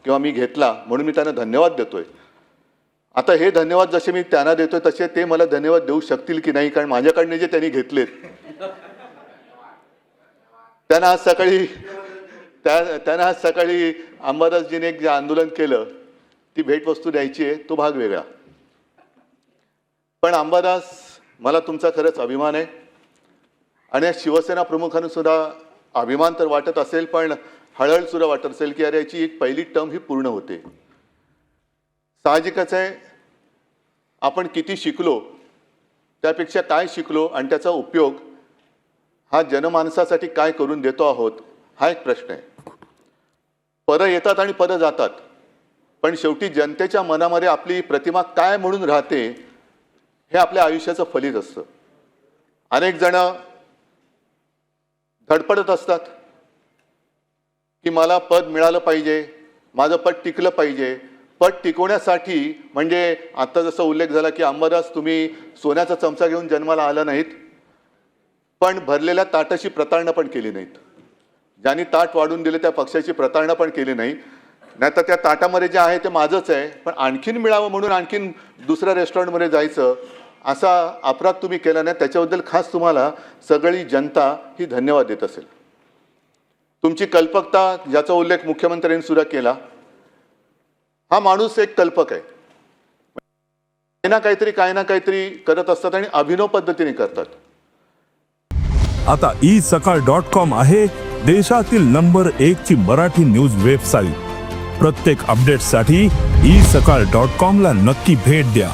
किंवा मी घेतला म्हणून मी त्यांना धन्यवाद देतोय. आता हे धन्यवाद जसे मी त्यांना देतोय तसे ते मला धन्यवाद देऊ शकतील की नाही, कारण माझ्याकडनं जे त्यांनी घेतलेत त्यांना आज सकाळी अंबादासजीने एक जे आंदोलन केलं ती भेटवस्तू द्यायची आहे, तो भाग वेगळा. पण अंबादास, मला तुमचा खरंच अभिमान आहे आणि शिवसेना प्रमुखांना सुद्धा अभिमान तर वाटत असेल, पण हळहळ सुद्धा वाटत असेल की अरे याची एक पहिली टर्म ही पूर्ण होते. साहजिकच आहे, आपण किती शिकलो त्यापेक्षा काय शिकलो आणि त्याचा उपयोग हा जनमानसासाठी काय करून देतो आहोत हा एक प्रश्न आहे. पदं येतात आणि पदं जातात, पण शेवटी जनतेच्या मनामध्ये आपली प्रतिमा काय म्हणून राहते हे आपल्या आयुष्याचं फलित असतं. अनेक जण धडपडत असतात की मला पद मिळालं पाहिजे, माझं पद टिकलं पाहिजे. पद टिकवण्यासाठी म्हणजे आता जसं उल्लेख झाला की अंबादास तुम्ही सोन्याचा चमचा घेऊन जन्माला आला नाहीत, पण भरलेल्या ताटाची प्रतारणा पण केली नाहीत. ज्यांनी ताट वाढून दिले त्या पक्षाची प्रतारणा पण केली नाही. नाहीतर त्या ताटामध्ये जे आहे ते माझंच आहे, पण आणखीन मिळावं म्हणून आणखीन दुसऱ्या रेस्टॉरंटमध्ये जायचं असा अपराध तुम्ही केला नाही. त्याच्याबद्दल खास तुम्हाला सगळी जनता ही धन्यवाद देत असेल. तुमची कल्पकता ज्याचा उल्लेख मुख्यमंत्र्यांनी सुद्धा केला, हा माणूस एक कल्पक आहे. काही ना काहीतरी करत असतात आणि अभिनव पद्धतीने करतात. आता isakal.com आहे देशातील नंबर 1 ची मराठी न्यूज वेबसाईट. प्रत्येक अपडेटसाठी isakal.com ला नक्की भेट द्या.